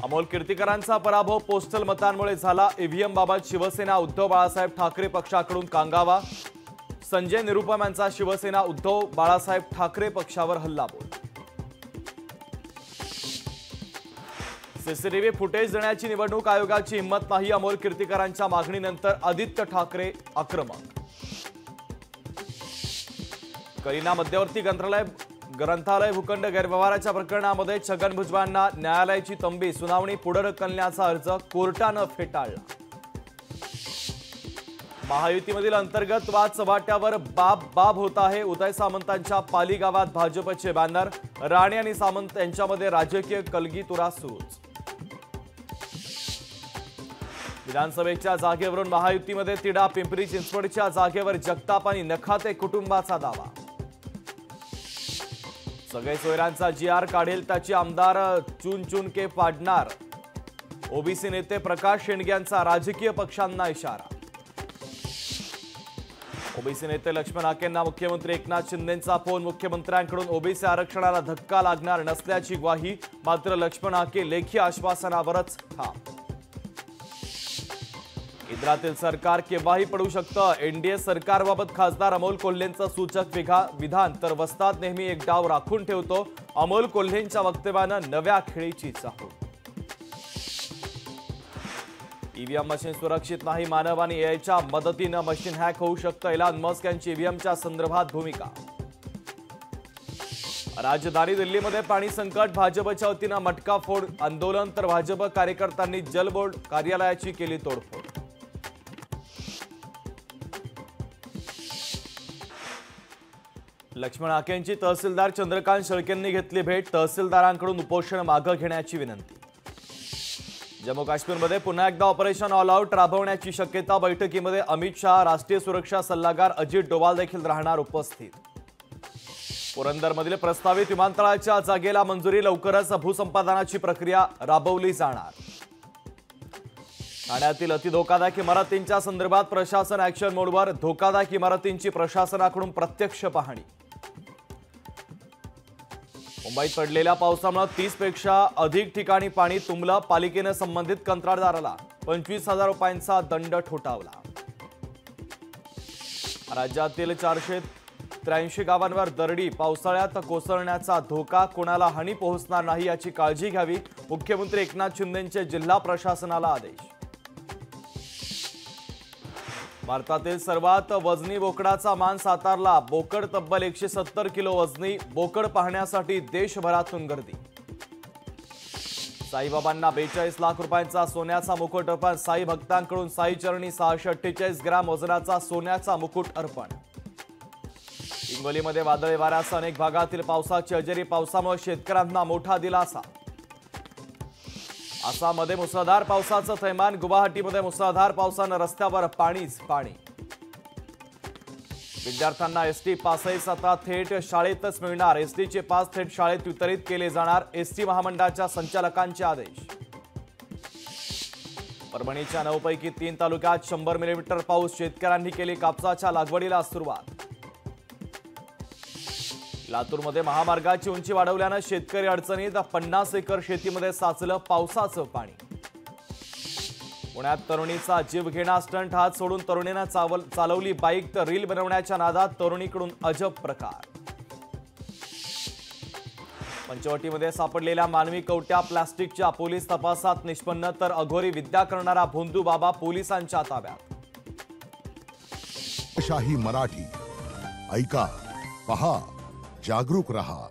अमोल कीर्तीकरांचा पराभव पोस्टल मतांमुळे झाला। ईव्हीएम बाबत शिवसेना उद्धव बाळासाहेब ठाकरे पक्षाकडून कांगावा। संजय निरुपम यांचा शिवसेना उद्धव बाळासाहेब ठाकरे पक्षावर हल्लाबोल। सीसीटीव्ही फुटेज देण्याची निवडणूक आयोगाची हिंमत नाही। अमोल कीर्तीकरांच्या मागणीनंतर आदित्य ठाकरे आक्रमक। करीना मध्यवर्ती ग्रंथालय भूखंड गैरव्यवहाराच्या प्रकरणामध्ये छगन भुजबळांना न्यायालयाची तंबी। सुनावणी पुढे ढकलण्याचा अर्ज कोर्टाने फेटाळला। महायुतीमधील अंतर्गत वाद चव्हाट्यावर बाब होत आहे। उदय सामंतांच्या पाली गावात भाजपचे बॅनर। राणे आणि सामंत यांच्यामध्ये राजकीय कलगीतुरा सुरूच। विधानसभेच्या जागेवरून महायुतीमध्ये तिढा। पिंपरी चिंचवडच्या जागेवर जगताप आणि नखाते कुटुंबाचा दावा। सगळे सोयऱ्यांचा जीआर काढेल त्याची आमदार चुन के पाडणार। ओबीसी नेते प्रकाश शेंडगे यांचा राजकीय पक्षांना इशारा। ओबीसी नेते लक्ष्मण हाकेंना मुख्यमंत्री एकनाथ शिंदेंचा फोन। मुख्यमंत्र्यांकडून ओबीसी आरक्षणाला धक्का लागणार नसल्याची ग्वाही। मात्र लक्ष्मण हाके लेखी आश्वासनावरच ठाम। केंद्रातील सरकार केव्हाही पडू शकतं। एनडीए सरकारबाबत खासदार अमोल कोल्हेंचं सूचक विधान। तर वस्ताद नेहमी एक डाव राखून ठेवतो। अमोल कोल्हेंच्या वक्तव्यानं नव्या खेळीची चाहूल। ईव्हीएम मशीन सुरक्षित नाही। मानव आणि एआयच्या मदतीनं मशीन हॅक होऊ शकतं। इलॉन मस्क यांची ईव्हीएमच्या संदर्भात भूमिका। राजधानी दिल्लीमध्ये पाणी संकट। भाजपच्या वतीनं मटका फोड आंदोलन। तर भाजप कार्यकर्त्यांनी जलबोर्ड कार्यालयाची केली तोडफोड। लक्ष्मण हाकेंची तहसीलदार चंद्रकांत शेळकेंनी घेतली भेट। तहसीलदारांकडून उपोषण मागे घेण्याची विनंती। जम्मू काश्मीरमध्ये पुन्हा एकदा ऑपरेशन ऑल आउट राबवण्याची शक्यता। बैठकीमध्ये अमित शहा, राष्ट्रीय सुरक्षा सल्लागार अजित डोवाल देखील राहणार उपस्थित। पुरंदरमधील प्रस्तावित विमानतळाच्या जागेला मंजुरी। लवकरच भूसंपादनाची प्रक्रिया राबवली जाणार। ठाण्यातील अतिधोकादायक इमारतींच्या संदर्भात प्रशासन ॲक्शन मोडवर। धोकादायक इमारतींची प्रशासनाकडून प्रत्यक्ष पाहणी। मुंबईत पडलेल्या पावसामुळे 30 पेक्षा अधिक ठिकाणी पाणी तुंबलं। पालिकेने संबंधित कंत्राटदाराला 25,000 रुपयांचा दंड ठोठावला। राज्यातील 483 गावांवर दरडी। पावसाळ्यात कोसळण्याचा धोका। कोणाला हानी पोहोचणार नाही याची काळजी घ्यावी। मुख्यमंत्री एकनाथ शिंदेंचे जिल्हा प्रशासनाला आदेश। भारतातील सर्वात वजनी बोकडाचा मान सातारला। बोकड तब्बल 170 किलो वजनी। बोकड पाहण्यासाठी देशभरातून गर्दी। साईबाबांना 42 लाख रुपयांचा सोन्याचा मुकुट अर्पण। साई भक्तांकडून साई चरणी 648 ग्रॅम वजनाचा सोन्याचा मुकुट अर्पण। हिंगोलीमध्ये वादळी वाऱ्यासह अनेक भागातील पावसाची हजेरी। पावसामुळे शेतकऱ्यांना मोठा दिलासा। आसाममध्ये मुसळधार पावसाचं थैमान। गुवाहाटीमध्ये मुसळधार पावसानं रस्त्यावर पाणीच पाणी। विद्यार्थ्यांना एसटी पासेस आता थेट शाळेतच मिळणार। एसटीचे पास थेट शाळेत वितरित केले जाणार। एसटी महामंडळाच्या संचालकांचे आदेश। परभणीच्या 9 पैकी 3 तालुक्यात 100 मिलीमीटर पाऊस। शेतकऱ्यांनी केली कापसाच्या लागवडीला सुरुवात। लातूरमध्ये महामार्गाची उंची वाढवल्यानं शेतकरी अडचणीत। 50 एकर शेतीमध्ये साचलं पावसाचं पाणी। पुण्यात तरुणीचा जीव घेणा स्टंट। हात सोडून तरुणीनं चालवली बाईक। तर रील बनवण्याच्या नादात तरुणीकडून अजब प्रकार। पंचवटीमध्ये सापडलेल्या मानवी कवट्या प्लास्टिकच्या पोलीस तपासात निष्पन्न। तर अघोरी विद्या करणारा भोंदू बाबा पोलिसांच्या ताब्यात। शाही मराठी ऐका, पहा, जागरूक रहा।